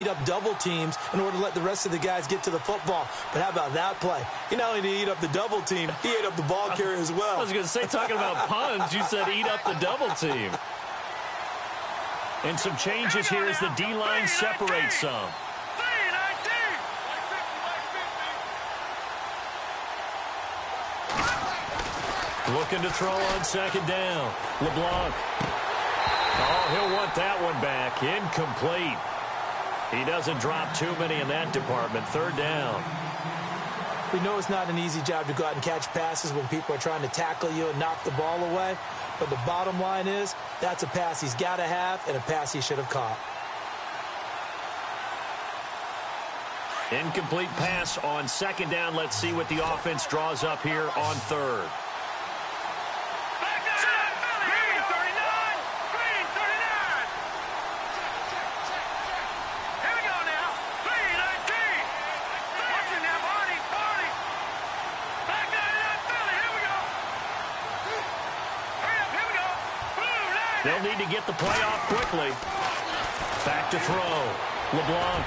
up double teams in order to let the rest of the guys get to the football. But how about that play? He not only did he eat up the double team, he ate up the ball carrier as well. I was going to say, talking about puns, you said eat up the double team. And some changes here as the D-line separates some. Looking to throw on second down. LeBlanc. Oh, he'll want that one back. Incomplete. He doesn't drop too many in that department. Third down. We know it's not an easy job to go out and catch passes when people are trying to tackle you and knock the ball away. But the bottom line is, that's a pass he's got to have and a pass he should have caught. Incomplete pass on second down. Let's see what the offense draws up here on third. They'll need to get the play off quickly. Back to throw. LeBlanc.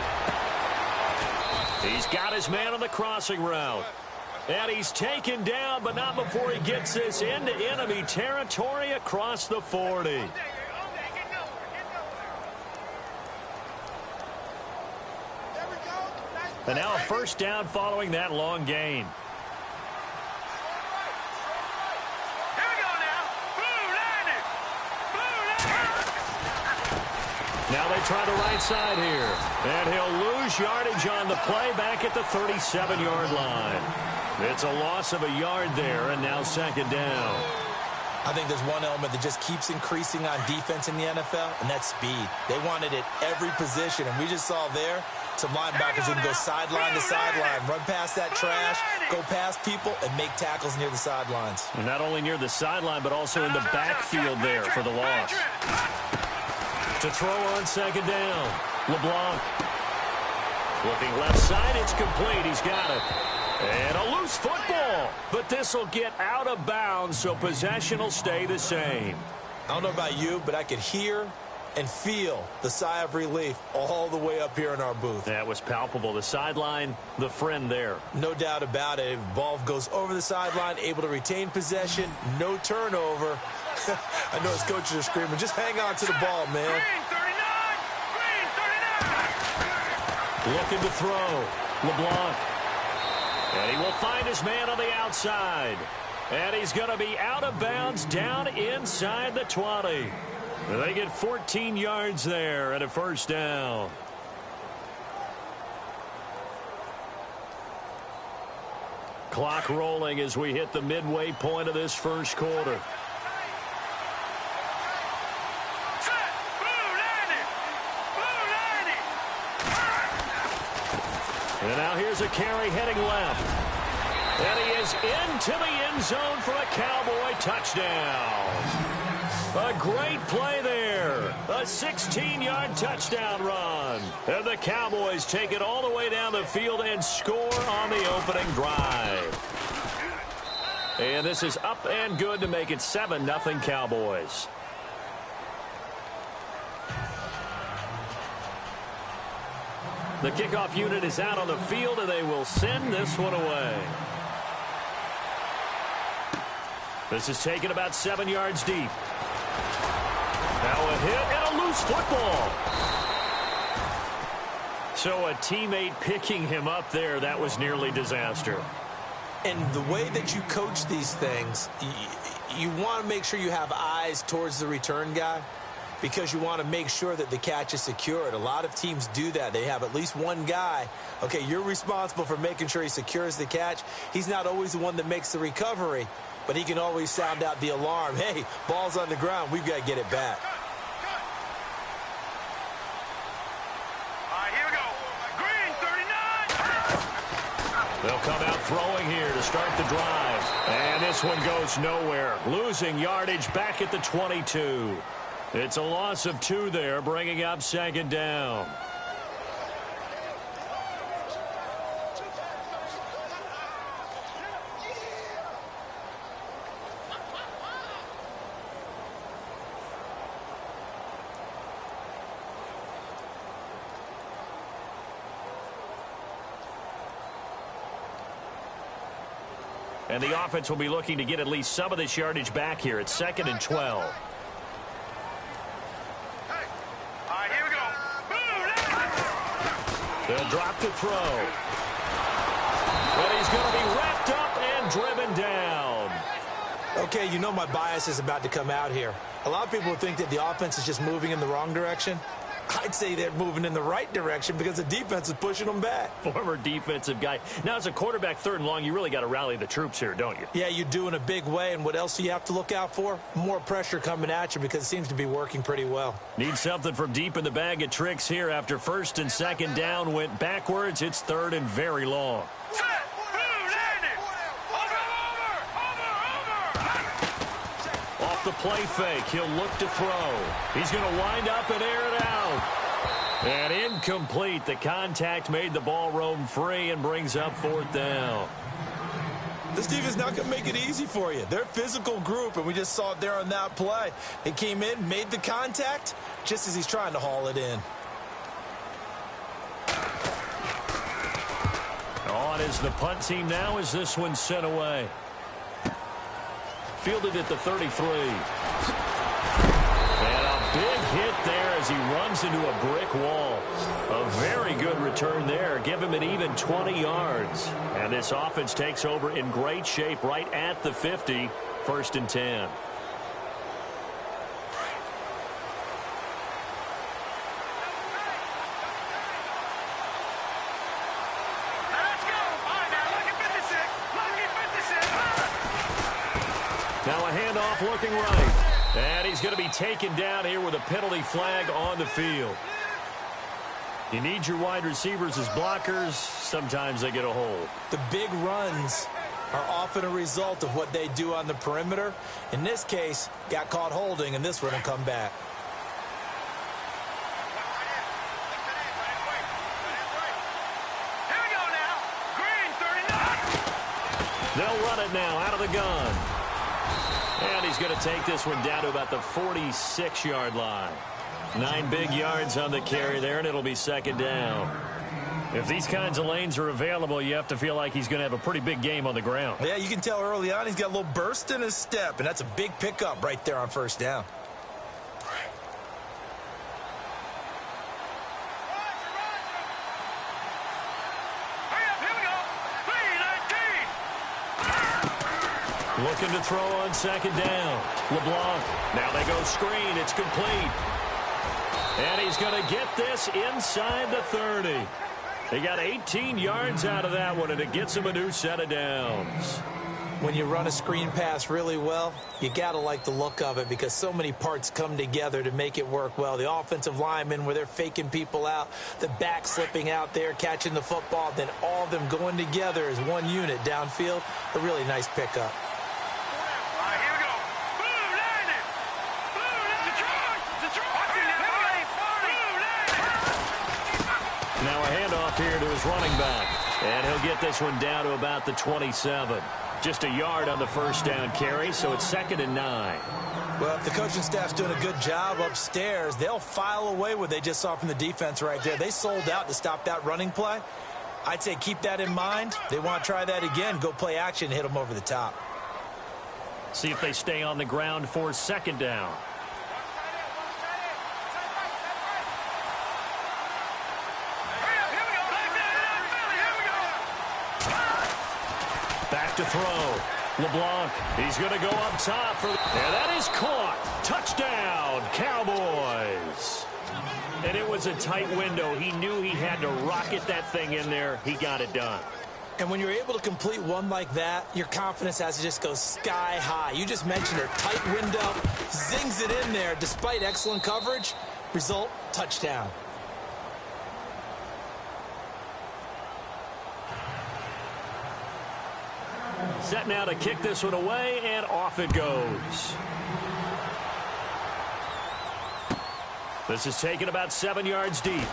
He's got his man on the crossing route. And he's taken down, but not before he gets this into enemy territory across the 40. And now a first down following that long gain. Now they try the right side here. And he'll lose yardage on the play back at the 37-yard line. It's a loss of a yard there, and now second down. I think there's one element that just keeps increasing on defense in the NFL, and that's speed. They want it at every position, and we just saw there some linebackers who can go sideline to sideline, run past that trash, go past people, and make tackles near the sidelines. And not only near the sideline, but also in the backfield there for the loss. To throw on second down, LeBlanc. Looking left side, it's complete. He's got it. And a loose football. But this will get out of bounds, so possession will stay the same. I don't know about you, but I could hear and feel the sigh of relief all the way up here in our booth. That was palpable. The sideline, the friend there. No doubt about it. If ball goes over the sideline, able to retain possession, no turnover. I know his coaches are screaming, just hang on to the ball, man. Green 39! Green 39! Looking to throw. LeBlanc. And he will find his man on the outside. And he's going to be out of bounds down inside the 20. They get 14 yards there and a first down. Clock rolling as we hit the midway point of this first quarter. And now here's a carry heading left. And he is into the end zone for a Cowboy touchdown. A great play there. A 16-yard touchdown run. And the Cowboys take it all the way down the field and score on the opening drive. And this is up and good to make it 7-0 Cowboys. The kickoff unit is out on the field, and they will send this one away. This is taken about 7 yards deep. Now a hit and a loose football. So a teammate picking him up there, that was nearly disaster. And the way that you coach these things, you want to make sure you have eyes towards the return guy, because you want to make sure that the catch is secured. A lot of teams do that. They have at least one guy. Okay, you're responsible for making sure he secures the catch. He's not always the one that makes the recovery, but he can always sound out the alarm. Hey, ball's on the ground. We've got to get it back. All right, here we go. Green 39. They'll come out throwing here to start the drive. And this one goes nowhere. Losing yardage back at the 22. It's a loss of 2 there, bringing up second down. And the offense will be looking to get at least some of this yardage back here. It's 2nd and 12. Hey. All right, here we go. They'll drop to throw. But he's going to be wrapped up and driven down. Okay, you know my bias is about to come out here. A lot of people think that the offense is just moving in the wrong direction. I'd say they're moving in the right direction because the defense is pushing them back. Former defensive guy. Now, as a quarterback 3rd and long, you really got to rally the troops here, don't you? Yeah, you do in a big way. And what else do you have to look out for? More pressure coming at you because it seems to be working pretty well. Need something from deep in the bag of tricks here after 1st and 2nd down went backwards. It's 3rd and very long. Set. Off the play fake, he'll look to throw. He's going to wind up and air it out. And incomplete. The contact made the ball roam free and brings up 4th down. This defense is not going to make it easy for you. They're a physical group, and we just saw it there on that play. They came in, made the contact, just as he's trying to haul it in. On is the punt team now as this one's sent away. Fielded at the 33. And a big hit there as he runs into a brick wall. A very good return there. Give him an even 20 yards. And this offense takes over in great shape right at the 50. 1st and 10. Now a handoff looking right. And he's going to be taken down here with a penalty flag on the field. You need your wide receivers as blockers. Sometimes they get a hold. The big runs are often a result of what they do on the perimeter. In this case, got caught holding, and this one will come back. Here we go now. Green 39. They'll run it now out of the gun. And he's going to take this one down to about the 46-yard line. 9 big yards on the carry there, and it'll be 2nd down. If these kinds of lanes are available, you have to feel like he's going to have a pretty big game on the ground. Yeah, you can tell early on he's got a little burst in his step, and that's a big pickup right there on 1st down. Looking to throw on 2nd down. LeBlanc. Now they go screen. It's complete. And he's going to get this inside the 30. He got 18 yards out of that one, and it gets him a new set of downs. When you run a screen pass really well, you got to like the look of it because so many parts come together to make it work well. The offensive linemen, where they're faking people out, the back slipping out there, catching the football, then all of them going together as one unit downfield. A really nice pickup. Now a handoff here to his running back. And he'll get this one down to about the 27. Just a yard on the 1st down carry, so it's 2nd and 9. Well, if the coaching staff's doing a good job upstairs, they'll file away what they just saw from the defense right there. They sold out to stop that running play. I'd say keep that in mind. They want to try that again, go play action, hit them over the top. See if they stay on the ground for 2nd down. Back to throw. LeBlanc. He's going to go up top. And that is caught. Touchdown, Cowboys. And it was a tight window. He knew he had to rocket that thing in there. He got it done. And when you're able to complete one like that, your confidence has to just go sky high. You just mentioned her tight window, zings it in there despite excellent coverage. Result, touchdown. Set now to kick this one away, and off it goes. This is taken about 7 yards deep.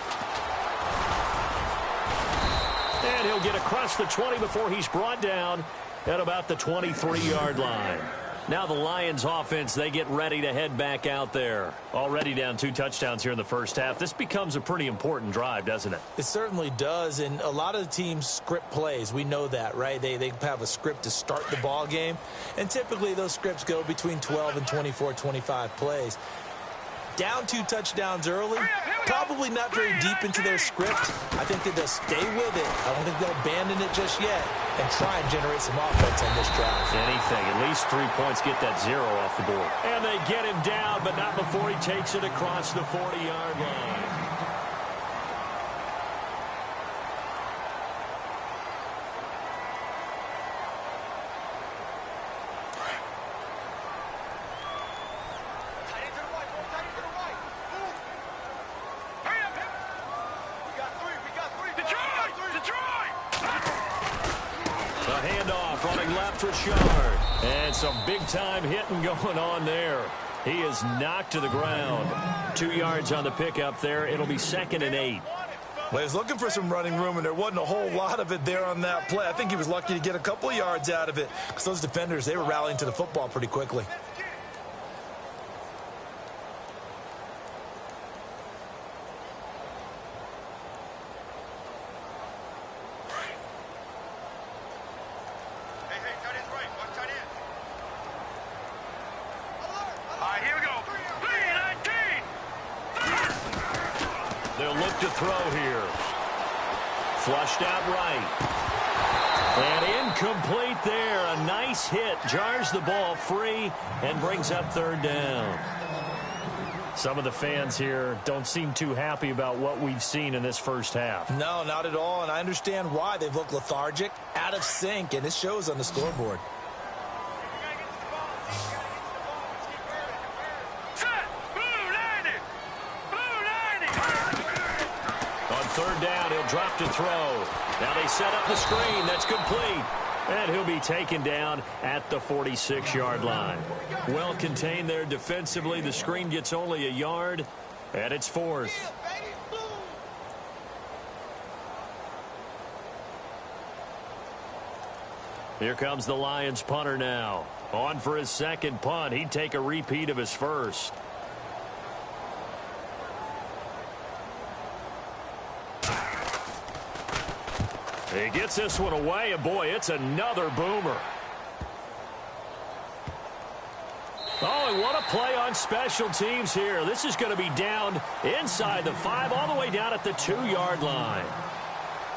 And he'll get across the 20 before he's brought down at about the 23-yard line. Now the Lions offense, they get ready to head back out there. Already down 2 touchdowns here in the first half. This becomes a pretty important drive, doesn't it? It certainly does, and a lot of the teams script plays. We know that, right? They have a script to start the ball game, and typically those scripts go between 12 and 24, 25 plays. Down 2 touchdowns early, probably not very deep into their script. I think that they'll stay with it. I don't think they'll abandon it just yet and try and generate some offense on this drive. Anything, at least 3 points, get that 0 off the board. And they get him down, but not before he takes it across the 40-yard line. And some big-time hitting going on there. He is knocked to the ground. 2 yards on the pickup there. It'll be 2nd and 8. Well, he was looking for some running room, and there wasn't a whole lot of it there on that play. I think he was lucky to get a couple of yards out of it because those defenders, they were rallying to the football pretty quickly. To throw here. Flushed out right. And incomplete there. A nice hit. Jars the ball free and brings up 3rd down. Some of the fans here don't seem too happy about what we've seen in this first half. No, not at all. And I understand why. They've looked lethargic, out of sync, and it shows on the scoreboard. Third down, he'll drop to throw. Now they set up the screen. That's complete. And he'll be taken down at the 46-yard line. Well contained there defensively. The screen gets only a yard, and it's 4th. Here comes the Lions punter now. On for his 2nd punt. He'd take a repeat of his first. He gets this one away, and boy, it's another boomer. Oh, and what a play on special teams here. This is going to be down inside the 5, all the way down at the 2-yard line.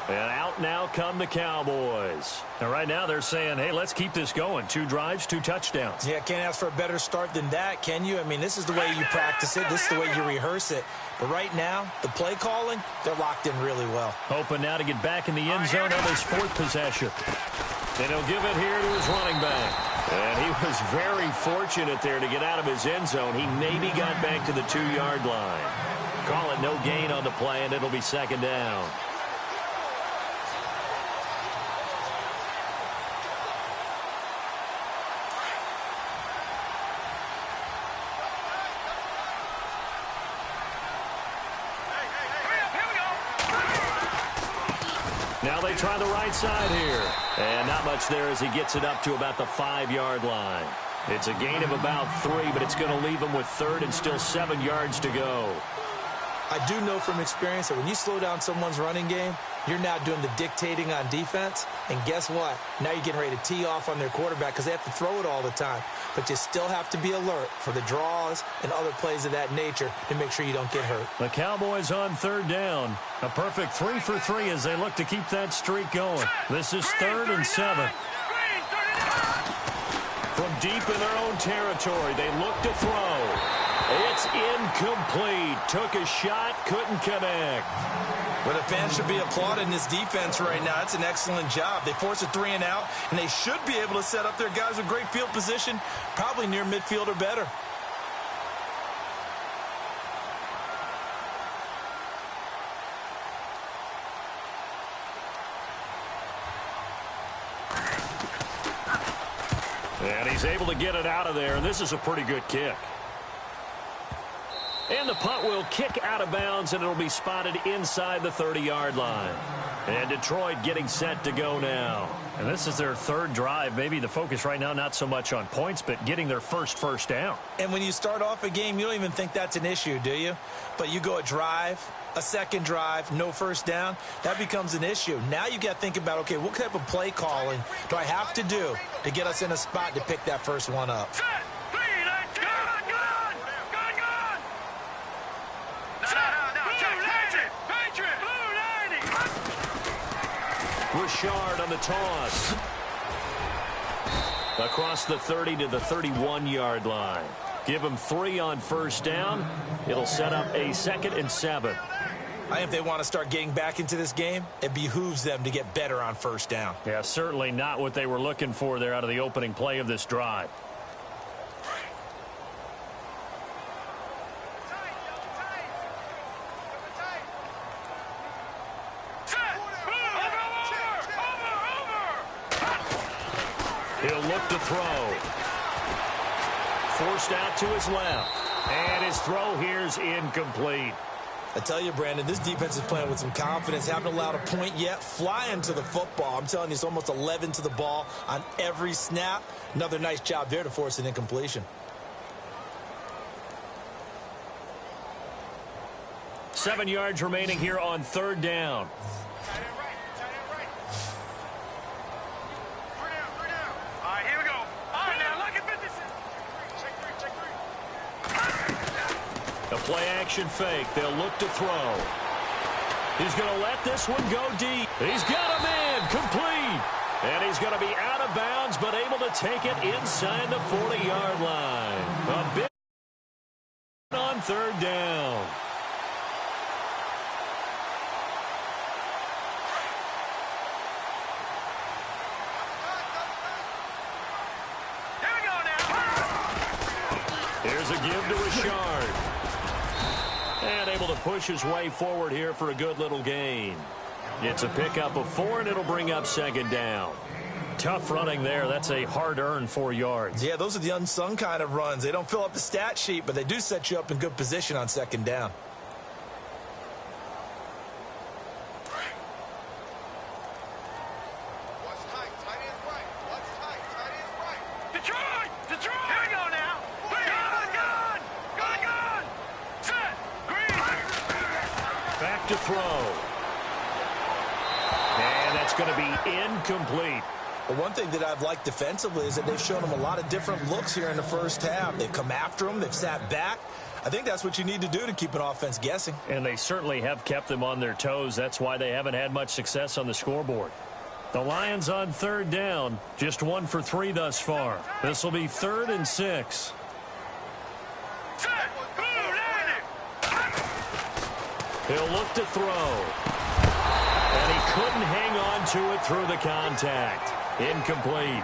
And out now come the Cowboys. And right now they're saying, hey, let's keep this going. 2 drives, 2 touchdowns. Yeah, can't ask for a better start than that, can you? I mean, this is the way you practice it. This is the way you rehearse it. But right now, the play calling, they're locked in really well. Hoping now to get back in the end zone on his 4th possession. And he'll give it here to his running back. And he was very fortunate there to get out of his end zone. He maybe got back to the 2-yard line. Call it no gain on the play, and it'll be 2nd down. Now they try the right side here. And not much there as he gets it up to about the 5-yard line. It's a gain of about 3, but it's going to leave him with 3rd and still 7 yards to go. I do know from experience that when you slow down someone's running game, you're now doing the dictating on defense. And guess what? Now you're getting ready to tee off on their quarterback because they have to throw it all the time. But you still have to be alert for the draws and other plays of that nature to make sure you don't get hurt. The Cowboys on 3rd down. A perfect 3 for 3 as they look to keep that streak going. This is 3rd and 7. From deep in their own territory, they look to throw. It's incomplete. Took a shot, couldn't connect. Well, the fans should be applauding this defense right now. It's an excellent job. They force a 3-and-out, and they should be able to set up their guys with great field position, probably near midfield or better. And he's able to get it out of there, and this is a pretty good kick. And the punt will kick out of bounds, and it'll be spotted inside the 30-yard line. And Detroit getting set to go now. And this is their third drive. Maybe the focus right now not so much on points, but getting their first down. And when you start off a game, you don't even think that's an issue, do you? But you go a drive, a second drive, no first down, that becomes an issue. Now you got to think about, okay, what type of play calling do I have to do to get us in a spot to pick that first one up? Set. 3, 19. Gun. No. Patriot. Blue 90. Richard on the toss. Across the 30 to the 31-yard line. Give him 3 on first down. It'll set up a 2nd and 7. I think if they want to start getting back into this game, it behooves them to get better on first down. Yeah, certainly not what they were looking for there out of the opening play of this drive. He'll look to throw. Forced out to his left. And his throw here's incomplete. I tell you, Brandon, this defense is playing with some confidence. Haven't allowed a point yet. Flying to the football. I'm telling you, it's almost 11 to the ball on every snap. Another nice job there to force an incompletion. 7 yards remaining here on third down. A play-action fake. They'll look to throw. He's going to let this one go deep. He's got a man complete. And he's going to be out of bounds, but able to take it inside the 40-yard line. A big on third down. Here's a give to Richard. And able to push his way forward here for a good little gain. It's a pickup of 4, and it'll bring up 2nd down. Tough running there. That's a hard-earned 4 yards. Yeah, those are the unsung kind of runs. They don't fill up the stat sheet, but they do set you up in good position on 2nd down. Back to throw. And that's going to be incomplete. But one thing that I've liked defensively is that they've shown them a lot of different looks here in the first half. They've come after them. They've sat back. I think that's what you need to do to keep an offense guessing. And they certainly have kept them on their toes. That's why they haven't had much success on the scoreboard. The Lions on third down, just 1 for 3 thus far. This will be 3rd and 6. He'll look to throw. And he couldn't hang on to it through the contact. Incomplete.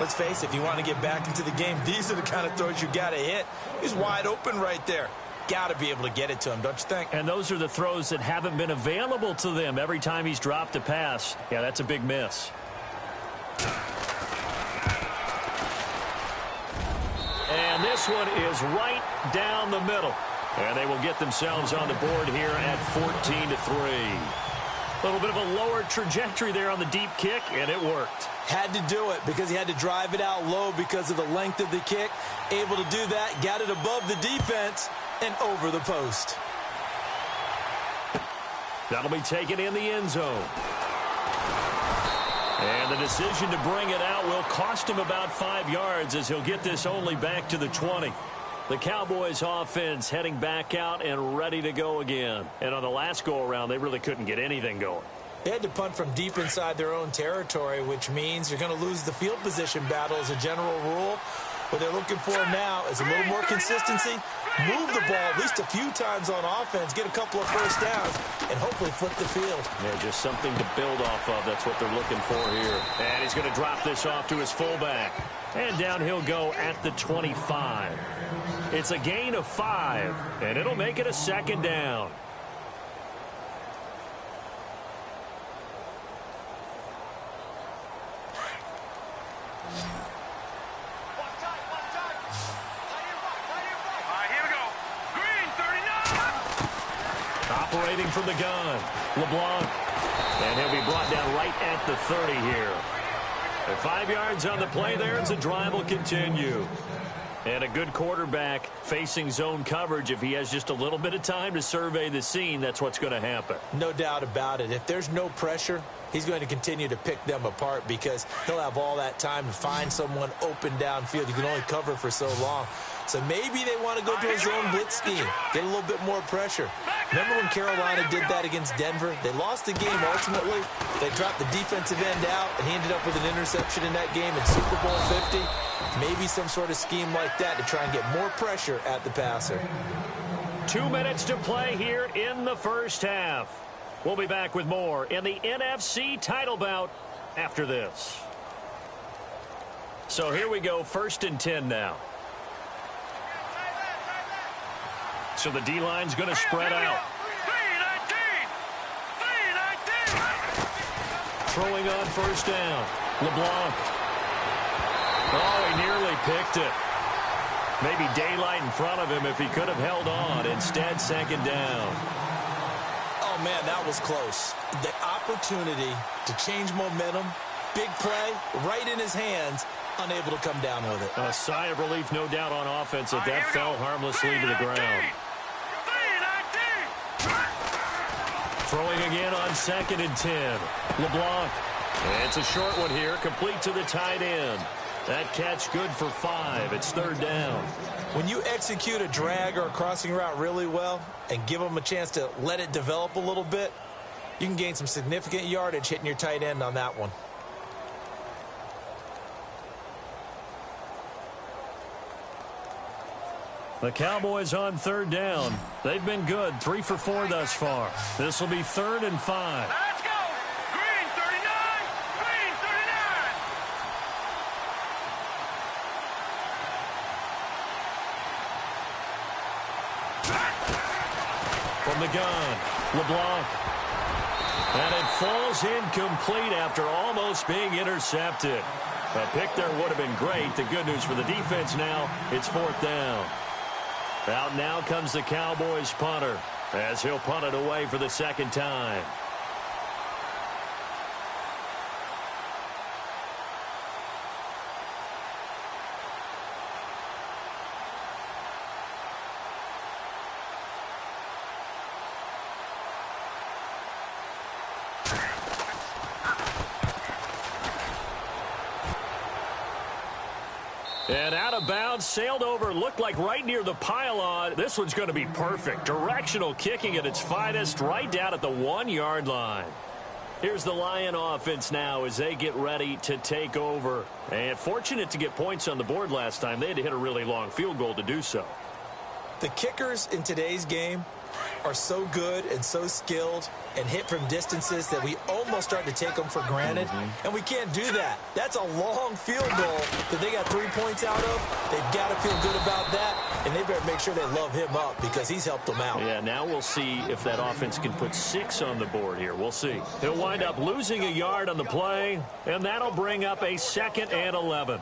Let's face it, if you want to get back into the game, these are the kind of throws you got to hit. He's wide open right there. Got to be able to get it to him, don't you think? And those are the throws that haven't been available to them every time he's dropped a pass. Yeah, that's a big miss. And this one is right down the middle. And they will get themselves on the board here at 14-3. A little bit of a lower trajectory there on the deep kick, and it worked. Had to do it because he had to drive it out low because of the length of the kick. Able to do that, got it above the defense and over the post. That'll be taken in the end zone. And the decision to bring it out will cost him about 5 yards as he'll get this only back to the 20. The Cowboys offense heading back out and ready to go again. And on the last go-around, they really couldn't get anything going. They had to punt from deep inside their own territory, which means you're going to lose the field position battle as a general rule. What they're looking for now is a little more consistency, move the ball at least a few times on offense, get a couple of first downs, and hopefully flip the field. Yeah, just something to build off of. That's what they're looking for here. And he's going to drop this off to his fullback. And down he'll go at the 25. It's a gain of 5, and it'll make it a 2nd down. Here we go. Green, 39. Operating from the gun. LeBlanc And he'll be brought down right at the 30 here. And 5 yards on the play there as the drive will continue. And a good quarterback facing zone coverage. If he has just a little bit of time to survey the scene, that's what's going to happen. No doubt about it. If there's no pressure, he's going to continue to pick them apart because he'll have all that time to find someone open downfield. You can only cover for so long. So maybe they want to go to a zone blitz scheme, get a little bit more pressure. Remember when Carolina did that against Denver? They lost the game ultimately. They dropped the defensive end out, and he ended up with an interception in that game in Super Bowl 50. Maybe some sort of scheme like that to try and get more pressure at the passer. 2 minutes to play here in the first half. We'll be back with more in the NFC title bout after this. So here we go, 1st and 10 now. So the D-line's going to spread out. Throwing on 1st down. LeBlanc. Oh, he nearly picked it. Maybe daylight in front of him if he could have held on. Instead, 2nd down. Oh, man, that was close. The opportunity to change momentum, big play, right in his hands, unable to come down with it. A sigh of relief, no doubt, on offense that that fell harmlessly to the ground. Throwing again on 2nd and 10. LeBlanc. And it's a short one here, complete to the tight end. That catch good for 5. It's 3rd down. When you execute a drag or a crossing route really well and give them a chance to let it develop a little bit, you can gain some significant yardage hitting your tight end on that one. The Cowboys on 3rd down. They've been good, 3 for 4 thus far. This will be 3rd and 5. Let's go! Green 39! Green 39! From the gun, LeBlanc. And it falls incomplete after almost being intercepted. A pick there would have been great. The good news for the defense now, it's 4th down. Out now comes the Cowboys punter as he'll punt it away for the 2nd time. And out of bounds, sailed over, looked like right near the pylon. This one's going to be perfect. Directional kicking at its finest, right down at the 1-yard line. Here's the Lion offense now as they get ready to take over. And fortunate to get points on the board last time. They had to hit a really long field goal to do so. The kickers in today's game are so good and so skilled and hit from distances that we almost start to take them for granted. And we can't do that. That's a long field goal that they got 3 points out of. They've got to feel good about that, and they better make sure they love him up because he's helped them out. Yeah, now we'll see if that offense can put 6 on the board here. We'll see. He'll wind up losing a yard on the play, and that'll bring up a 2nd and 11.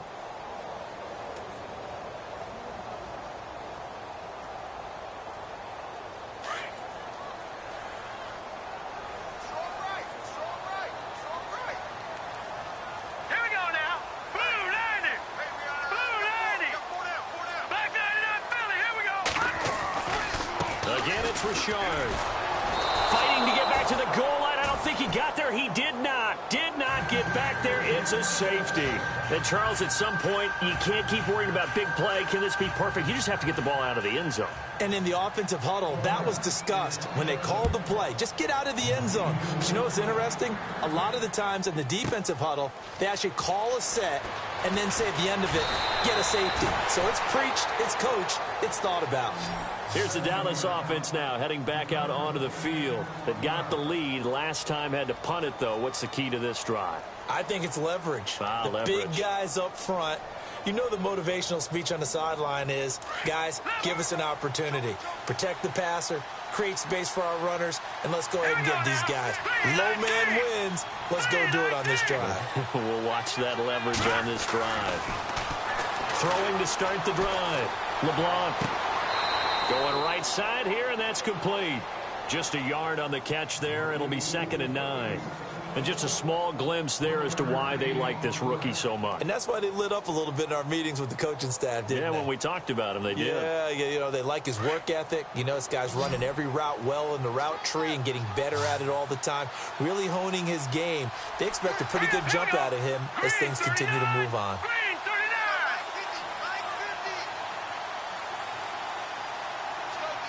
Richard fighting to get back to the goal line. I don't think he got there. He did not get back there. It's a safety. And Charles, at some point, you can't keep worrying about big play. Can this be perfect? You just have to get the ball out of the end zone. And in the offensive huddle, that was discussed when they called the play. Just get out of the end zone. But you know what's interesting? A lot of the times in the defensive huddle, they actually call a set and then say at the end of it, get a safety. So it's preached, it's coached, it's thought about. Here's the Dallas offense now heading back out onto the field. They've got the lead. Last time had to punt it, though. What's the key to this drive? I think it's leverage. Leverage. Big guys up front. You know the motivational speech on the sideline is, guys, give us an opportunity. Protect the passer, create space for our runners, and let's go ahead and get these guys. Low man wins. Let's go do it on this drive. We'll watch that leverage on this drive. Throwing to start the drive. LeBlanc going right side here, and that's complete. Just a yard on the catch there. It'll be 2nd and 9. And just a small glimpse there as to why they like this rookie so much. And that's why they lit up a little bit in our meetings with the coaching staff, didn't they? When we talked about him, they did. Yeah, you know, they like his work ethic. You know, this guy's running every route well in the route tree and getting better at it all the time, really honing his game. They expect a pretty good jump out of him as things continue to move on.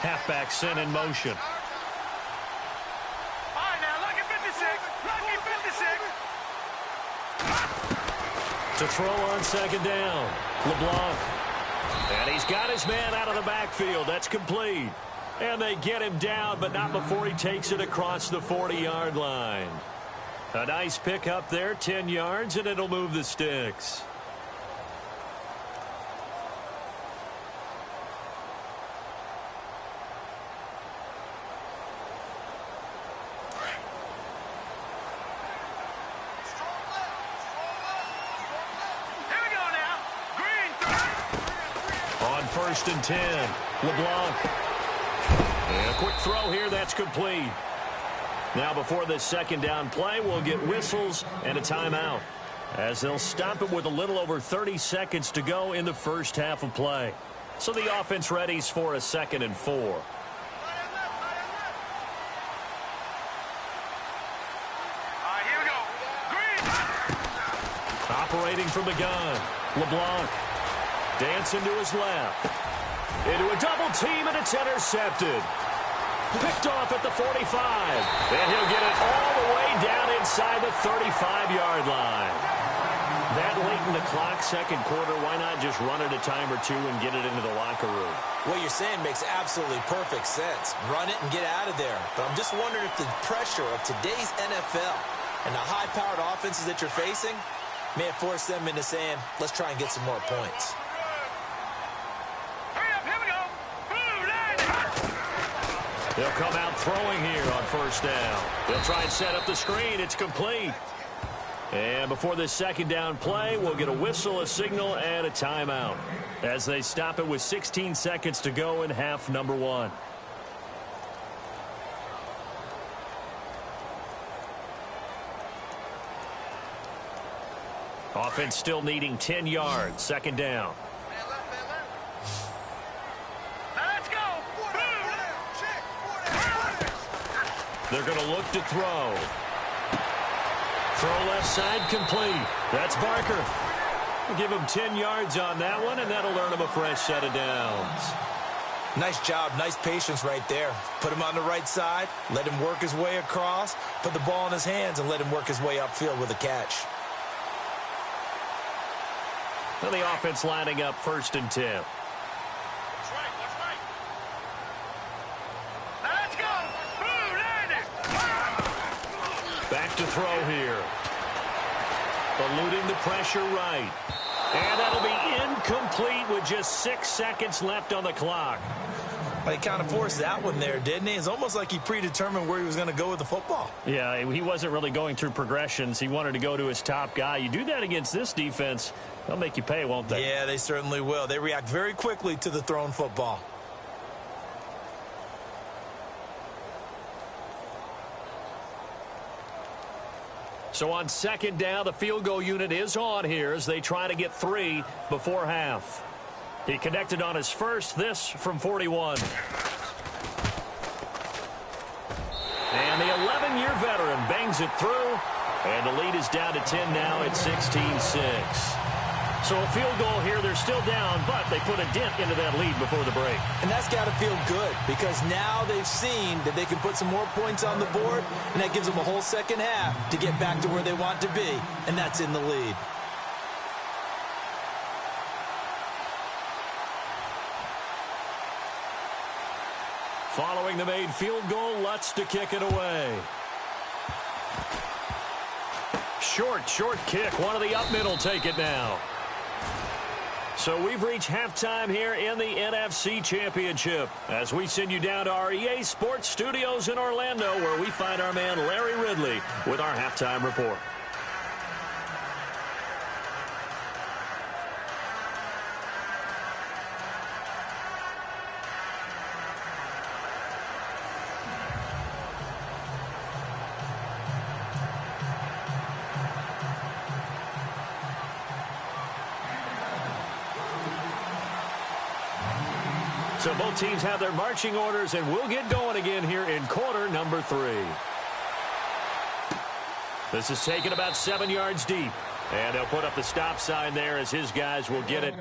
Halfback sent in motion. To throw on 2nd down. LeBlanc. And he's got his man out of the backfield. That's complete. And they get him down, but not before he takes it across the 40-yard line. A nice pick up there, 10 yards, and it'll move the sticks. On 1st and 10, LeBlanc. And a quick throw here, that's complete. Now before this 2nd down play, we'll get whistles and a timeout, as they'll stop it with a little over 30 seconds to go in the first half of play. So the offense readies for a 2nd and 4. Here we go. Operating from the gun, LeBlanc. Dancing to his left. Into a double team, and it's intercepted. Picked off at the 45. And he'll get it all the way down inside the 35-yard line. That late in the clock, 2nd quarter, why not just run it a time or two and get it into the locker room? What you're saying makes absolutely perfect sense. Run it and get out of there. But I'm just wondering if the pressure of today's NFL and the high-powered offenses that you're facing may have forced them into saying, let's try and get some more points. They'll come out throwing here on 1st down. They'll try and set up the screen. It's complete. And before this 2nd down play, we'll get a whistle, a signal, and a timeout as they stop it with 16 seconds to go in half number 1. Offense still needing 10 yards. 2nd down. They're going to look to throw. Throw left side complete. That's Barker. We'll give him 10 yards on that one, and that'll earn him a fresh set of downs. Nice job. Nice patience right there. Put him on the right side. Let him work his way across. Put the ball in his hands and let him work his way upfield with a catch. Well, the offense lining up 1st and 10. Back to throw here. Eluding the pressure right. And that'll be incomplete with just 6 seconds left on the clock. He kind of forced that one there, didn't he? It's almost like he predetermined where he was going to go with the football. Yeah, he wasn't really going through progressions. He wanted to go to his top guy. You do that against this defense, they'll make you pay, won't they? Yeah, they certainly will. They react very quickly to the thrown football. So on 2nd down, the field goal unit is on here as they try to get 3 before half. He connected on his first, this from 41. And the 11-year veteran bangs it through, and the lead is down to 10 now at 16-6. So a field goal here, they're still down, but they put a dent into that lead before the break. And that's got to feel good because now they've seen that they can put some more points on the board, and that gives them a whole 2nd half to get back to where they want to be, and that's in the lead. Following the made field goal, Lutz to kick it away. Short kick. One of the up middle take it now. So we've reached halftime here in the NFC Championship as we send you down to our EA Sports Studios in Orlando, where we find our man Larry Ridley with our halftime report. So both teams have their marching orders, and we'll get going again here in quarter number 3. This is taken about 7 yards deep. And they'll put up the stop sign there as his guys will get it.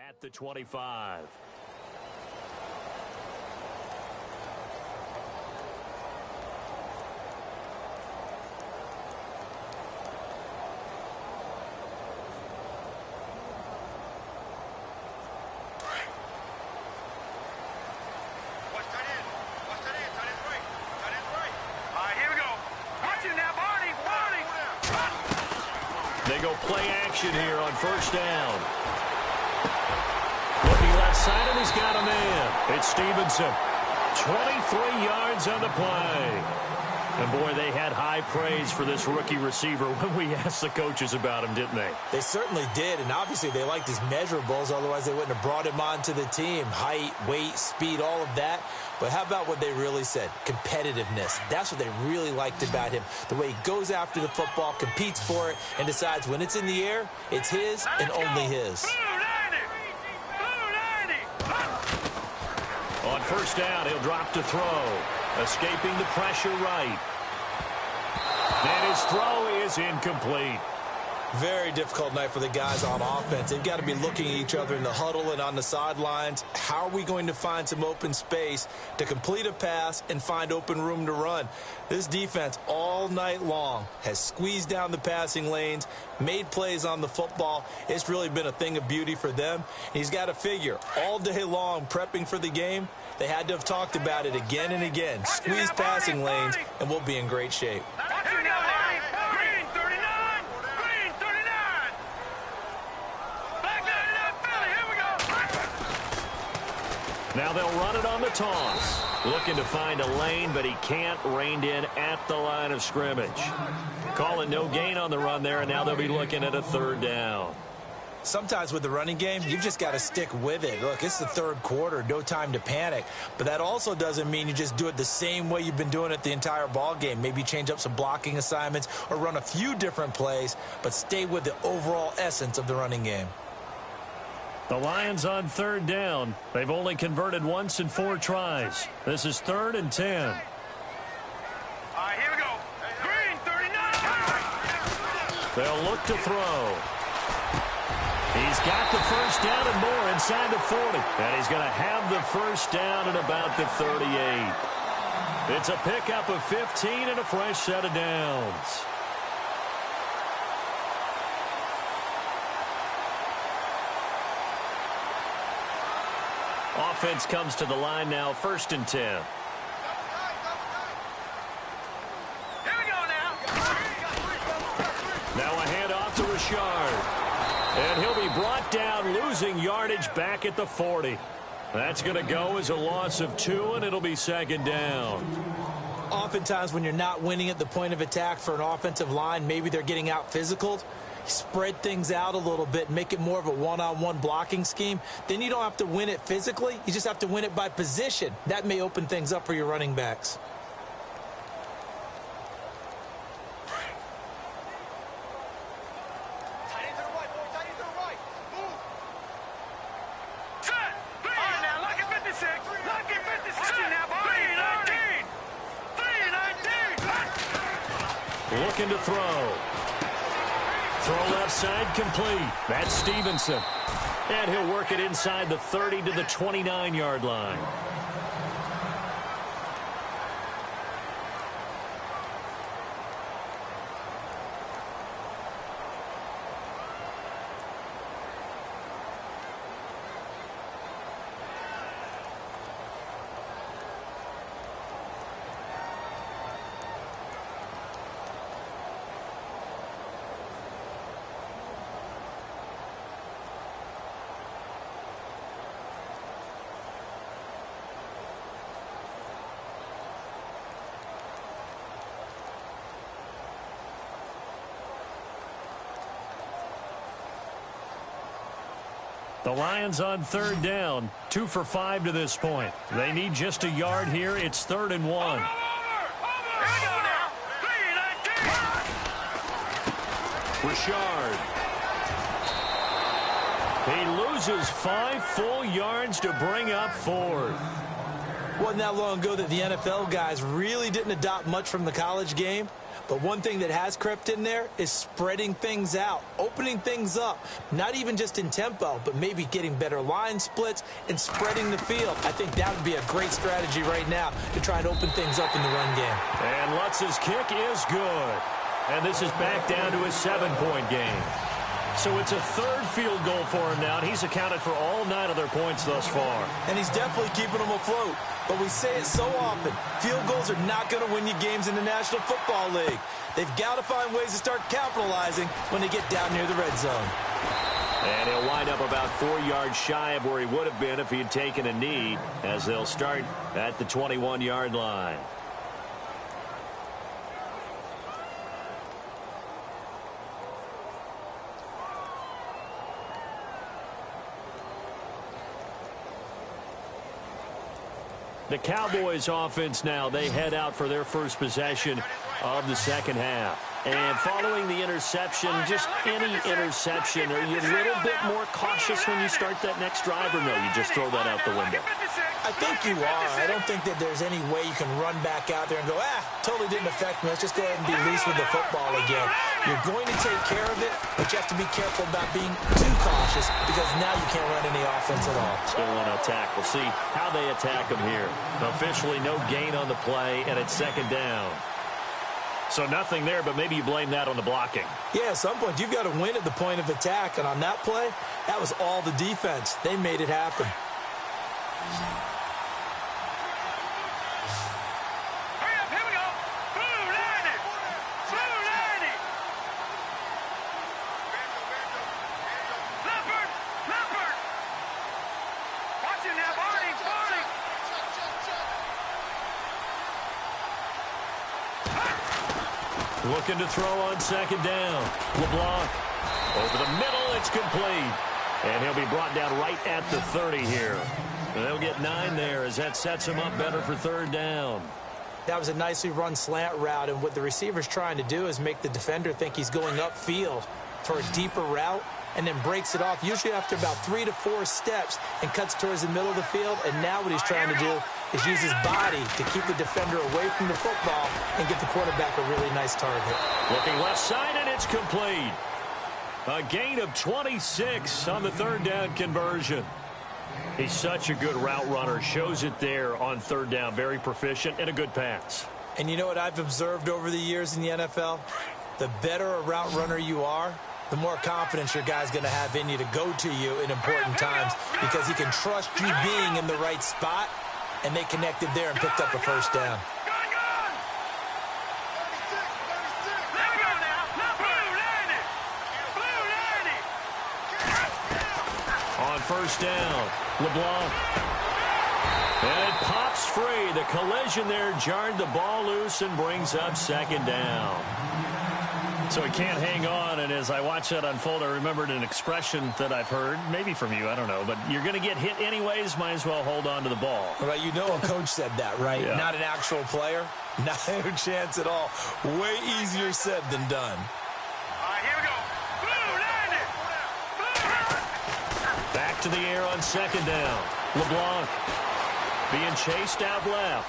At the 25. They go play action here on first down. Looking left side, and he's got a man. It's Stevenson. 23 yards on the play. And, boy, they had high praise for this rookie receiver when we asked the coaches about him, didn't they? They certainly did, and obviously they liked his measurables. Otherwise, they wouldn't have brought him onto the team. Height, weight, speed, all of that. But how about what they really said? Competitiveness. That's what they really liked about him. The way he goes after the football, competes for it, and decides when it's in the air, it's his and only his. On first down, he'll drop to throw. Escaping the pressure right. And his throw is incomplete. Very difficult night for the guys on offense. They've got to be looking at each other in the huddle and on the sidelines. How are we going to find some open space to complete a pass and find open room to run? This defense all night long has squeezed down the passing lanes, made plays on the football. It's really been a thing of beauty for them. He's got to figure all day long prepping for the game. They had to have talked about it again and again. Squeeze passing lanes, and we'll be in great shape. Now they'll run it on the toss. Looking to find a lane, but he can't. Reined in at the line of scrimmage. Calling no gain on the run there, and now they'll be looking at a third down. Sometimes with the running game, you've just got to stick with it. Look, it's the third quarter, no time to panic. But that also doesn't mean you just do it the same way you've been doing it the entire ball game. Maybe change up some blocking assignments or run a few different plays, but stay with the overall essence of the running game. The Lions on third down. They've only converted once in 4 tries. This is 3rd and 10. All right, here we go. Green, 39. They'll look to throw. He's got the first down and more inside the 40. And he's going to have the first down at about the 38. It's a pickup of 15 and a fresh set of downs. Offense comes to the line now, 1st and 10. Here we go now. Now a handoff to Richard. And he'll be brought down, losing yardage back at the 40. That's going to go as a loss of 2, and it'll be 2nd down. Oftentimes when you're not winning at the point of attack for an offensive line, maybe they're getting out physical. Spread things out a little bit, make it more of a one-on-one blocking scheme. Then you don't have to win it physically. You just have to win it by position. That may open things up for your running backs. Looking to throw. Throw left side complete. That's Stevenson. And he'll work it inside the 30 to the 29-yard line. The Lions on third down, 2 for 5 to this point. They need just a yard here. It's 3rd and 1. Richard. He loses 5 full yards to bring up 4th. Wasn't that long ago that the NFL guys really didn't adopt much from the college game. But one thing that has crept in there is spreading things out, opening things up, not even just in tempo, but maybe getting better line splits and spreading the field. I think that would be a great strategy right now to try and open things up in the run game. And Lutz's kick is good. And this is back down to a 7-point game. So it's a 3rd field goal for him now, and he's accounted for all 9 of their points thus far. And he's definitely keeping them afloat. But we say it so often, field goals are not going to win you games in the National Football League. They've got to find ways to start capitalizing when they get down near the red zone. And he'll wind up about 4 yards shy of where he would have been if he had taken a knee, as they'll start at the 21-yard line. The Cowboys offense now, they head out for their first possession of the second half. And following the interception, just any interception, are you a little bit more cautious when you start that next drive, or no, you just throw that out the window? I think you are. I don't think that there's any way you can run back out there and go, totally didn't affect me. Let's just go ahead and be loose with the football again. You're going to take care of it, but you have to be careful about being too cautious because now you can't run any offense at all. Still on attack. We'll see how they attack them here. Officially no gain on the play, and it's 2nd down. So nothing there, but maybe you blame that on the blocking. Yeah, at some point you've got to win at the point of attack, and on that play, that was all the defense. They made it happen. Hurry up, here we go. Blue 90. Blue 90. Leopard. Leopard. Watch it now, Barney. Barney. Looking to throw on 2nd down. LeBlanc over the middle. It's complete. And he'll be brought down right at the 30 here. And they'll get 9 there as that sets him up better for 3rd down. That was a nicely run slant route, and what the receiver's trying to do is make the defender think he's going upfield for a deeper route and then breaks it off, usually after about 3 to 4 steps, and cuts towards the middle of the field. And now what he's trying to do is use his body to keep the defender away from the football and get the quarterback a really nice target. Looking left side, and it's complete. A gain of 26 on the 3rd down conversion. He's such a good route runner. Shows it there on 3rd down. Very proficient and a good pass. And you know what I've observed over the years in the NFL? The better a route runner you are, the more confidence your guy's going to have in you to go to you in important times because he can trust you being in the right spot, and they connected there and picked up a 1st down. On 1st down, LeBlanc. And it pops free. The collision there jarred the ball loose and brings up 2nd down. So he can't hang on, and as I watch that unfold, I remembered an expression that I've heard, maybe from you, I don't know, but you're going to get hit anyways, might as well hold on to the ball. Right, you know a coach said that, right? Yeah. Not an actual player. Not a chance at all. Way easier said than done. All right, here we go. Blue 90. Back to the air on 2nd down. LeBlanc being chased out left.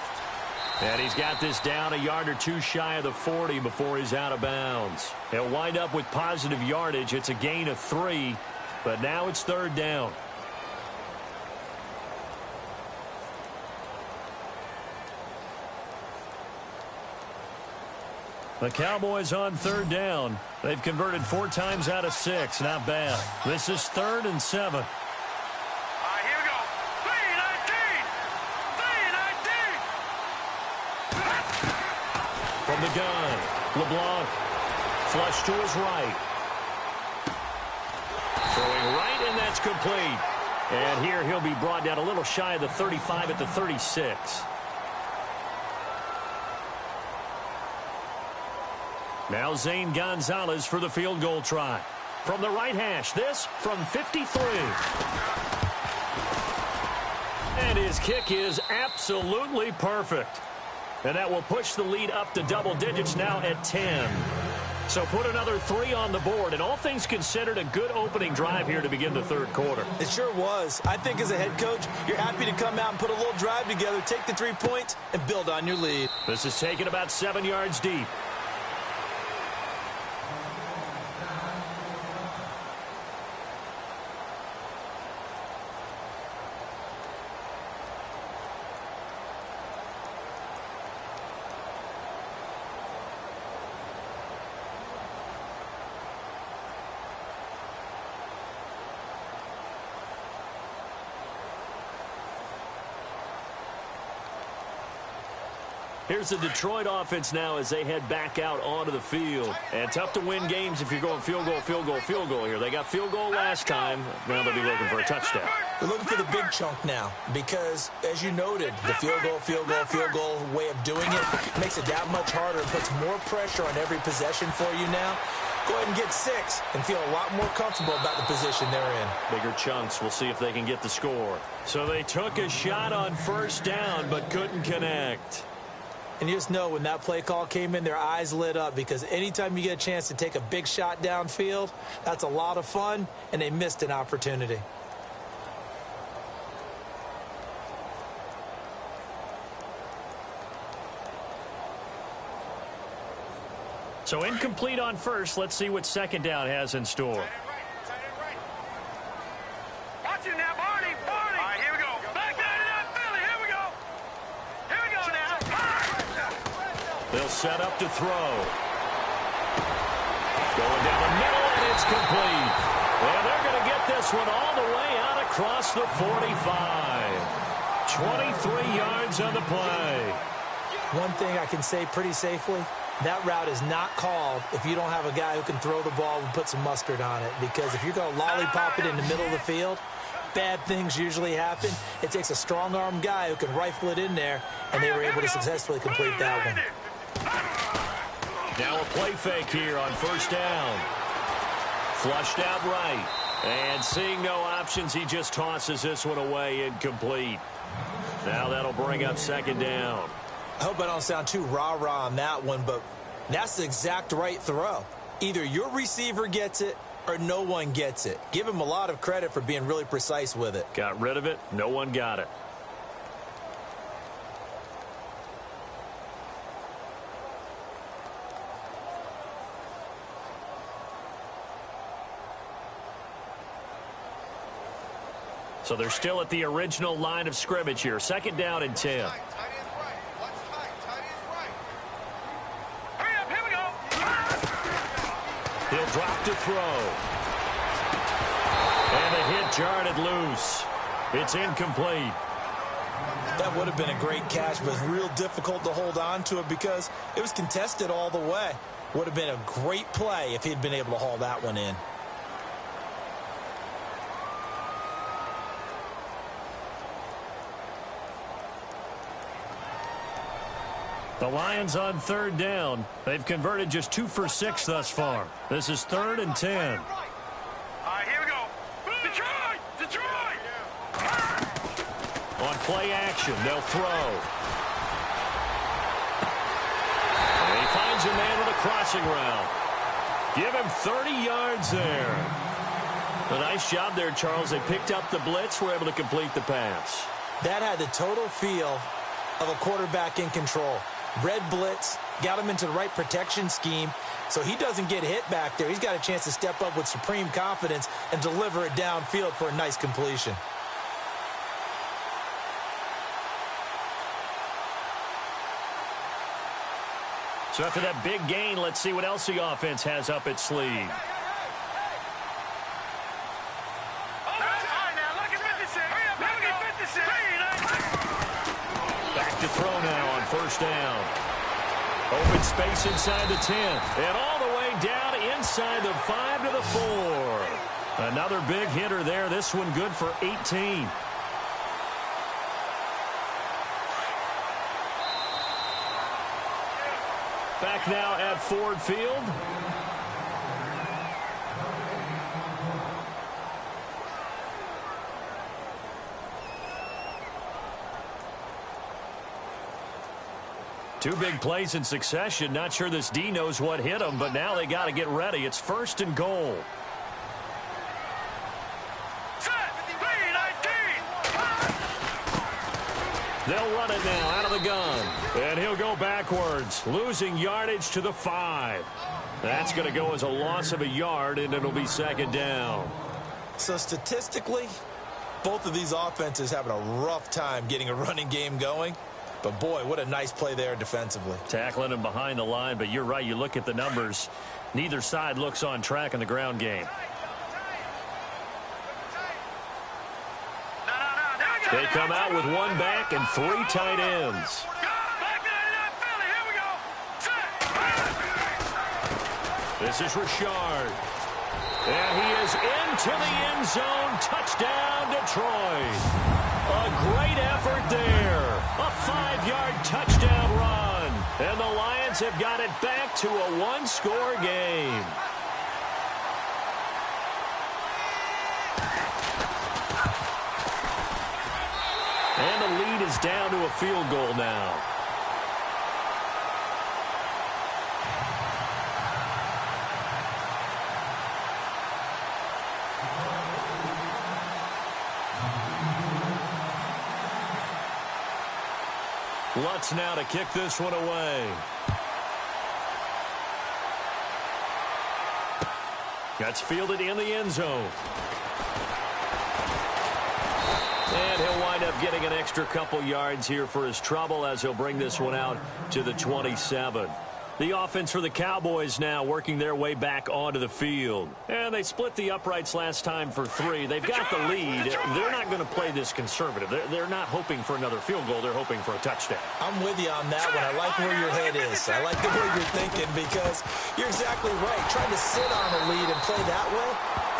And he's got this down a yard or 2 shy of the 40 before he's out of bounds. He'll wind up with positive yardage. It's a gain of 3, but now it's 3rd down. The Cowboys on 3rd down. They've converted 4 times out of 6. Not bad. This is 3rd and 7. From the gun, LeBlanc, flush to his right. Throwing right, and that's complete. And here he'll be brought down a little shy of the 35 at the 36. Now Zane Gonzalez for the field goal try. From the right hash, this from 53. And his kick is absolutely perfect. And that will push the lead up to double digits now at 10. So put another 3 on the board, and all things considered, a good opening drive here to begin the third quarter. It sure was. I think as a head coach, you're happy to come out and put a little drive together, take the 3 points, and build on your lead. This is taken about 7 yards deep. Here's the Detroit offense now as they head back out onto the field. And tough to win games if you're going field goal, field goal, field goal here. They got field goal last time. Now they'll be looking for a touchdown. They're looking for the big chunk now because, as you noted, the field goal way of doing it makes it that much harder and puts more pressure on every possession for you now. Go ahead and get 6 and feel a lot more comfortable about the position they're in. Bigger chunks. We'll see if they can get the score. So they took a shot on first down but couldn't connect. And you just know when that play call came in, their eyes lit up because anytime you get a chance to take a big shot downfield, that's a lot of fun, and they missed an opportunity. So incomplete on first. Let's see what second down has in store. Watch it now, Barney. All right, here we go. Back down to that Philly. Here we go. Here we go now. They'll set up to throw. Going down the middle, and it's complete. And they're going to get this one all the way out across the 45. 23 yards on the play. One thing I can say pretty safely, that route is not called if you don't have a guy who can throw the ball and put some mustard on it. Because if you're going to lollipop it in the middle of the field, bad things usually happen. It takes a strong-arm guy who can rifle it in there, and they were able to successfully complete that one. Now a play fake here on first down. Flushed out right. And seeing no options, he just tosses this one away, incomplete. Now that'll bring up second down. I hope I don't sound too rah-rah on that one, but that's the exact right throw. Either your receiver gets it or no one gets it. Give him a lot of credit for being really precise with it. Got rid of it. No one got it. So they're still at the original line of scrimmage here. Second down and 10. He'll drop to throw. And the hit jarred it loose. It's incomplete. That would have been a great catch, but it's real difficult to hold on to it because it was contested all the way. Would have been a great play if he'd been able to haul that one in. The Lions on third down. They've converted just 2 for 6 thus far. This is 3rd and 10. All right, here we go. Detroit! Detroit! On play action, they'll throw. And he finds a man with a crossing route. Give him 30 yards there. A nice job there, Charles. They picked up the blitz, were able to complete the pass. That had the total feel of a quarterback in control. Red blitz, got him into the right protection scheme, so he doesn't get hit back there. He's got a chance to step up with supreme confidence and deliver it downfield for a nice completion. So after that big gain, let's see what else the offense has up its sleeve. Back to throw now on first down. Open space inside the 10. And all the way down inside the 5 to the 4. Another big hitter there. This one good for 18. Back now at Ford Field. Two big plays in succession. Not sure this D knows what hit him, but now they got to get ready. It's 1st and goal. They'll run it now out of the gun. And he'll go backwards, losing yardage to the 5. That's going to go as a loss of a yard, and it'll be 2nd down. So statistically, both of these offenses having a rough time getting a running game going. But, boy, what a nice play there defensively. Tackling him behind the line, but you're right. You look at the numbers. Neither side looks on track in the ground game. They come out with one back and 3 tight ends. This is Richard. And he is into the end zone. Touchdown, Detroit. A great effort there. A 5-yard touchdown run. And the Lions have got it back to a 1-score game. And the lead is down to a field goal now. Lutz now to kick this one away. That's fielded in the end zone. And he'll wind up getting an extra couple yards here for his trouble as he'll bring this one out to the 27. The offense for the Cowboys now working their way back onto the field. And they split the uprights last time for 3. They've got the lead. They're not going to play this conservative. They're not hoping for another field goal. They're hoping for a touchdown. I'm with you on that one. I like where your head is. I like the way you're thinking because you're exactly right. Trying to sit on a lead and play that way,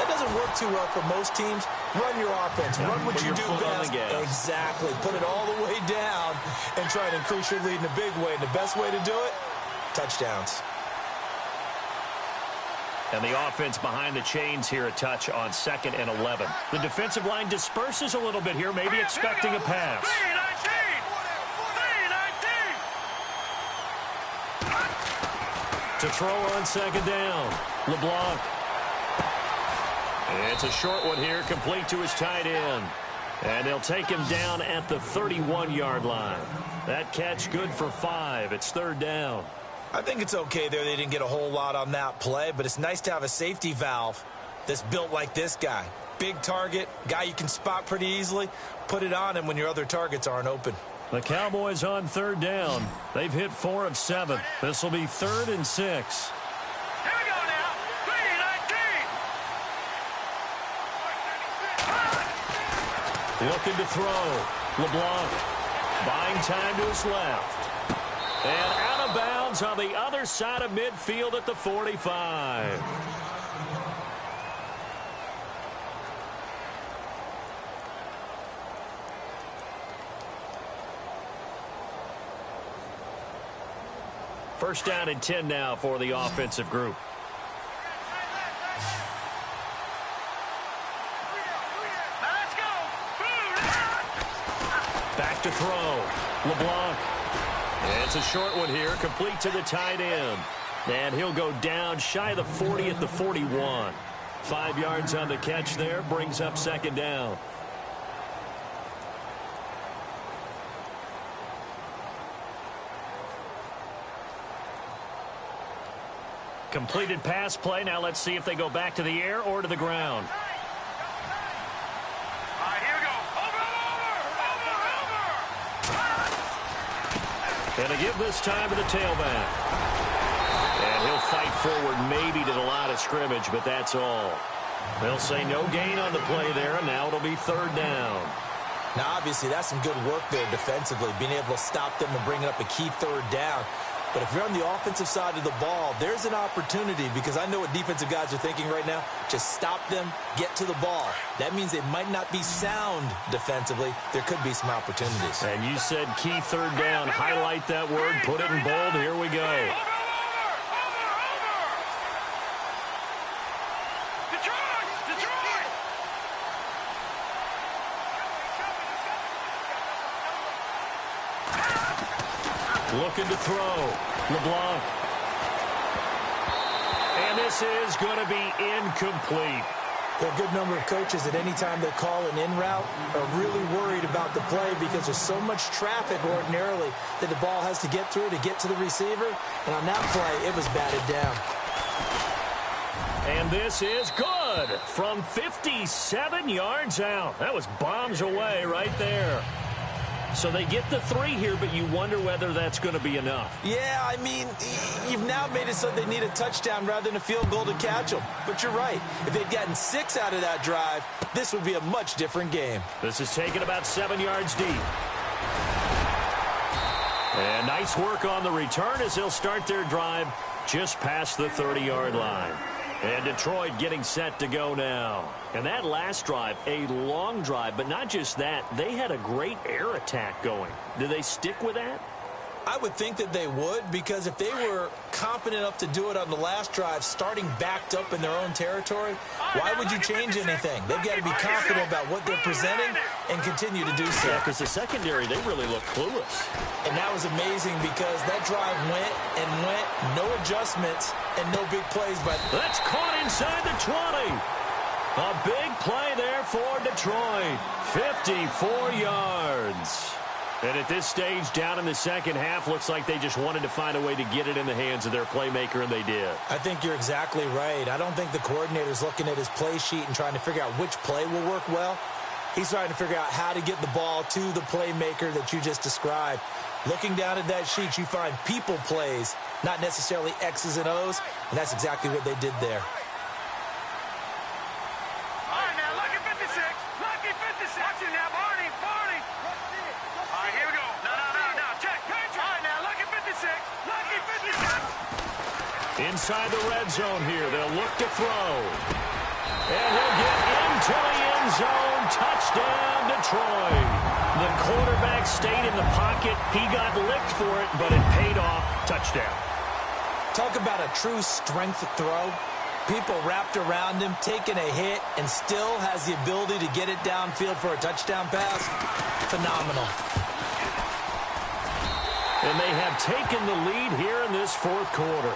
that doesn't work too well for most teams. Run your offense. Run what you do best. Exactly. Put it all the way down and try to increase your lead in a big way. And the best way to do it, touchdowns. And the offense behind the chains here, a touch on 2nd and 11. The defensive line disperses a little bit here, maybe expecting a pass. To throw on 2nd down, LeBlanc. It's a short one here, complete to his tight end. And they'll take him down at the 31-yard line. That catch good for 5. It's 3rd down. I think it's okay there. They didn't get a whole lot on that play, but it's nice to have a safety valve that's built like this guy. Big target, guy you can spot pretty easily. Put it on him when your other targets aren't open. The Cowboys on 3rd down. They've hit 4 of 7. This will be 3rd and 6. Here we go now. 3-19. Looking to throw. LeBlanc buying time to his left. And out of bounds on the other side of midfield at the 45. First down and 10 now for the offensive group. Let's go. Back to throw. LeBlanc. And it's a short one here, complete to the tight end. And he'll go down shy of the 40 at the 41. 5 yards on the catch there, brings up 2nd down. Completed pass play. Now let's see if they go back to the air or to the ground. All right, here we go. Over. And to give this time to the tailback. And he'll fight forward maybe to the line of scrimmage, but that's all. They'll say no gain on the play there, and now it'll be 3rd down. Now, obviously, that's some good work there defensively, being able to stop them and bring up a key 3rd down. But if you're on the offensive side of the ball, there's an opportunity because I know what defensive guys are thinking right now. Just stop them, get to the ball. That means they might not be sound defensively. There could be some opportunities. And you said key 3rd down. Highlight that word. Put it in bold. Here we go. Looking to throw. LeBlanc. And this is going to be incomplete. A good number of coaches at any time they call an in route are really worried about the play because there's so much traffic ordinarily that the ball has to get through to get to the receiver. And on that play, it was batted down. And this is good from 57 yards out. That was bombs away right there. So they get the 3 here, but you wonder whether that's going to be enough. Yeah, I mean, you've now made it so they need a touchdown rather than a field goal to catch them. But you're right. If they'd gotten 6 out of that drive, this would be a much different game. This is taken about 7 yards deep. And nice work on the return as they'll start their drive just past the 30-yard line. And Detroit getting set to go now. And that last drive, a long drive, but not just that. They had a great air attack going. Do they stick with that? I would think that they would, because if they were confident enough to do it on the last drive, starting backed up in their own territory, why would you change anything? They've got to be confident about what they're presenting and continue to do so. Yeah, because the secondary, they really look clueless. And that was amazing because that drive went and went, no adjustments and no big plays. But that's caught inside the 20. A big play there for Detroit. 54 yards. And at this stage, down in the second half, looks like they just wanted to find a way to get it in the hands of their playmaker, and they did. I think you're exactly right. I don't think the coordinator's looking at his play sheet and trying to figure out which play will work well. He's trying to figure out how to get the ball to the playmaker that you just described. Looking down at that sheet, you find people plays, not necessarily X's and O's, and that's exactly what they did there. All right, now, lucky 56. Lucky 56. Watch it now, Barney. Barney. All right, here we go. No. Check. All right, now, lucky 56. Lucky 56. Inside the red zone here. They'll look to throw. And he'll get into the end zone. Touchdown, Detroit. The quarterback stayed in the pocket. He got licked for it, but it paid off. Touchdown. Talk about a true strength throw. People wrapped around him, taking a hit, and still has the ability to get it downfield for a touchdown pass. Phenomenal. And they have taken the lead here in this fourth quarter.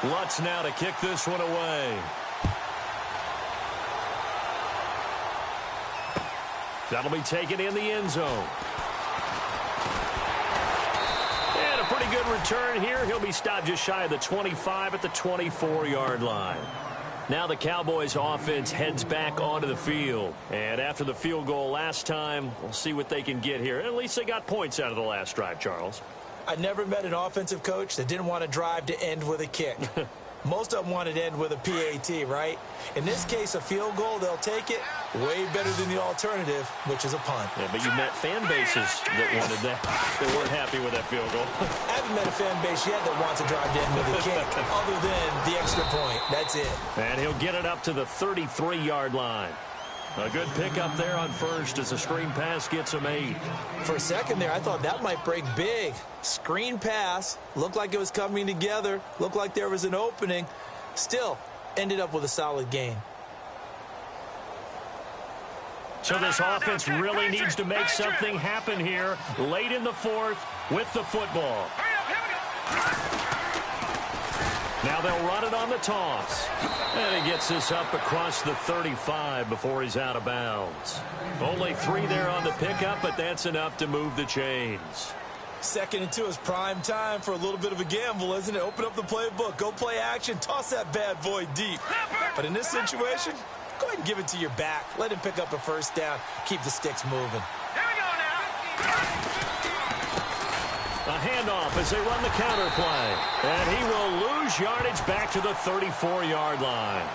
Lutz now to kick this one away. That'll be taken in the end zone. And a pretty good return here. He'll be stopped just shy of the 25 at the 24-yard line. Now the Cowboys offense heads back onto the field. And after the field goal last time, we'll see what they can get here. At least they got points out of the last drive, Charles. I never met an offensive coach that didn't want to drive to end with a kick. Most of them wanted to end with a PAT, right? In this case, a field goal, they'll take it. Way better than the alternative, which is a punt. Yeah, but you met fan bases that wanted that. They weren't happy with that field goal. I haven't met a fan base yet that wants to drive to end with a kick, other than the extra point. That's it. And he'll get it up to the 33-yard line. A good pickup there on first as the screen pass gets him 8. For a second there, I thought that might break big. Screen pass. Looked like it was coming together. Looked like there was an opening. Still, ended up with a solid gain. So this offense really needs to make something happen here late in the fourth with the football. Now they'll run it on the toss. And he gets this up across the 35 before he's out of bounds. Only 3 there on the pickup, but that's enough to move the chains. 2nd and 2 is prime time for a little bit of a gamble, isn't it? Open up the playbook, go play action, toss that bad boy deep. But in this situation, go ahead and give it to your back. Let him pick up a first down. Keep the sticks moving. Here we go now. A handoff as they run the counter play. And he will lose yardage back to the 34-yard line.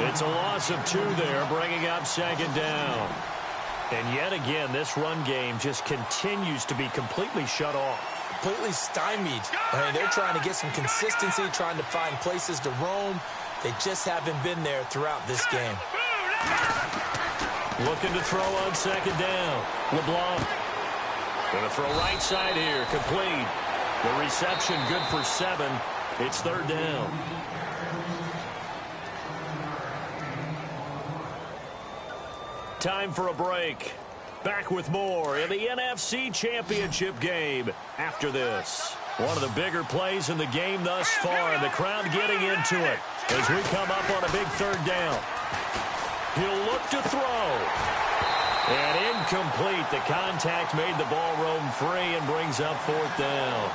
It's a loss of 2 there, bringing up 2nd down. And yet again, this run game just continues to be completely shut off. Completely stymied. I mean, they're trying to get some consistency, trying to find places to roam. They just haven't been there throughout this game. Looking to throw on 2nd down. LeBlanc. Going to throw right side here. Complete. The reception good for 7. It's third down. Time for a break. Back with more in the NFC Championship game after this. One of the bigger plays in the game thus far, and the crowd getting into it as we come up on a big third down. He'll look to throw. And incomplete. The contact made the ball roam free and brings up fourth down.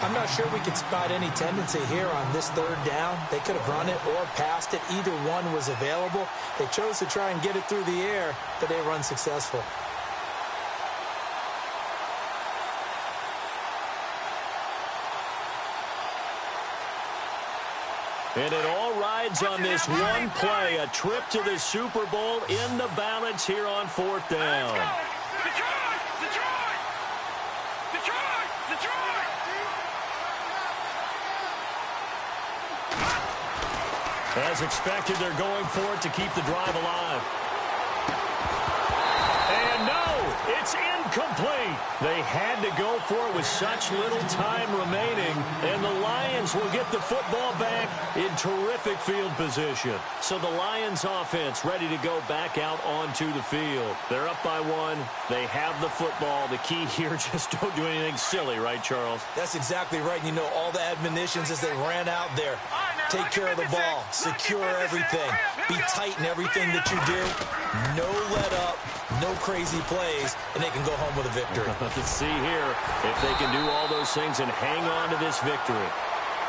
I'm not sure we could spot any tendency here on this third down. They could have run it or passed it. Either one was available. They chose to try and get it through the air, but they were unsuccessful. And it all rides on this one play, a trip to the Super Bowl in the balance here on fourth down. Detroit! Detroit! Detroit! Detroit! As expected, they're going for it to keep the drive alive. And no, it's incomplete. They had to go for it with such little time remaining, and the Lions will get the football back in terrific field position. So the Lions offense ready to go back out onto the field. They're up by one. They have the football. The key here, just don't do anything silly, right, Charles? That's exactly right. You know, all the admonitions as they ran out there. Take care of the ball. Secure everything. Be tight in everything that you do. No let up. No crazy plays. And they can go home with a victory. Let's see here if they can do all those things and hang on to this victory.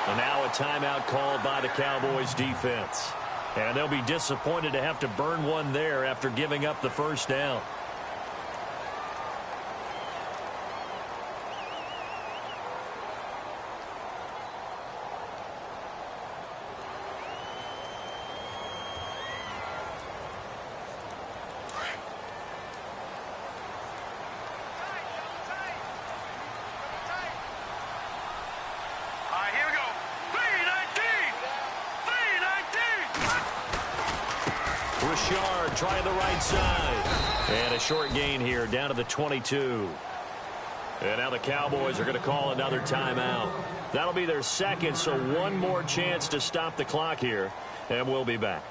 And now a timeout called by the Cowboys defense. And they'll be disappointed to have to burn one there after giving up the first down. Trying the right side. And a short gain here down to the 22. And now the Cowboys are going to call another timeout. That'll be their second, so one more chance to stop the clock here. And we'll be back.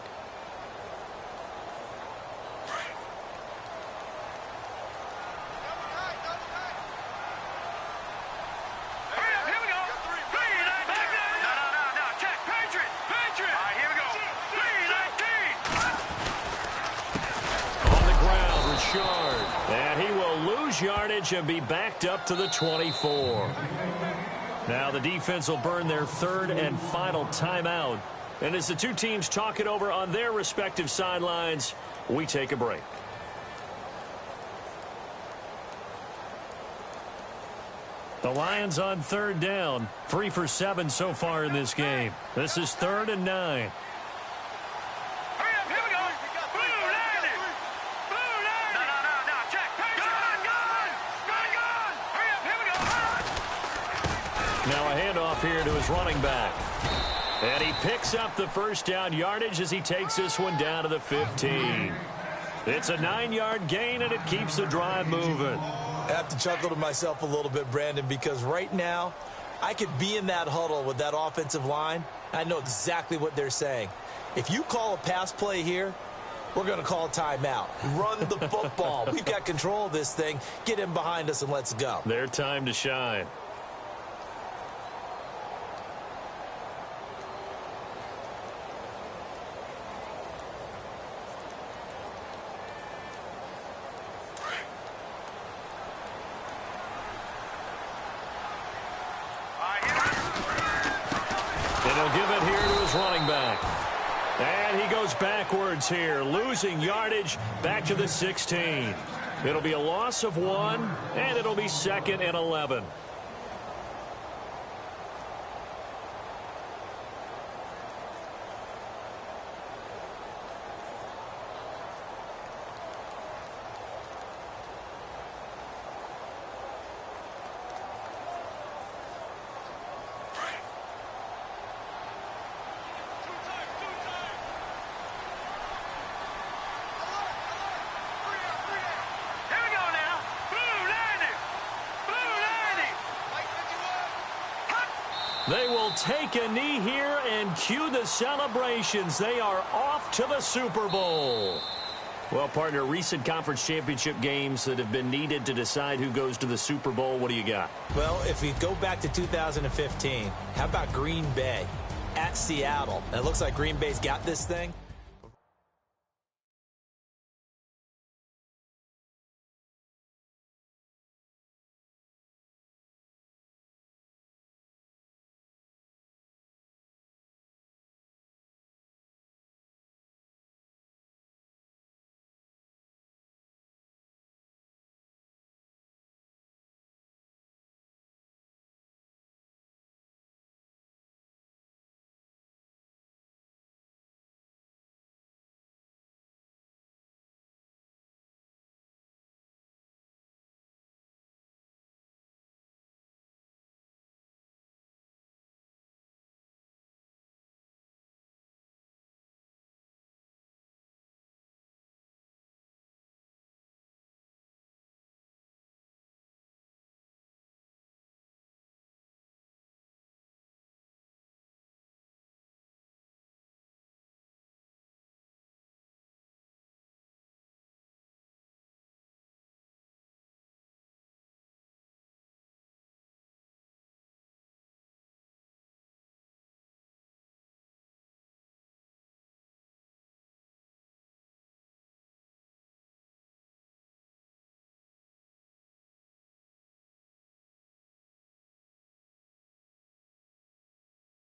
Yardage and be backed up to the 24. Now the defense will burn their third and final timeout. And as the two teams talk it over on their respective sidelines, we take a break. The Lions on third down, 3 for 7 so far in this game. This is 3rd and 9. Now a handoff here to his running back. And he picks up the first down yardage as he takes this one down to the 15. It's a 9-yard gain, and it keeps the drive moving. I have to chuckle to myself a little bit, Brandon, because right now I could be in that huddle with that offensive line. I know exactly what they're saying. If you call a pass play here, we're going to call a timeout. Run the football. We've got control of this thing. Get him behind us and let's go. Their time to shine. He'll give it here to his running back. And he goes backwards here, losing yardage back to the 16. It'll be a loss of 1, and it'll be 2nd and 11. They will take a knee here and cue the celebrations. They are off to the Super Bowl. Well, partner, recent conference championship games that have been needed to decide who goes to the Super Bowl. What do you got? Well, if we go back to 2015, how about Green Bay at Seattle? And it looks like Green Bay's got this thing.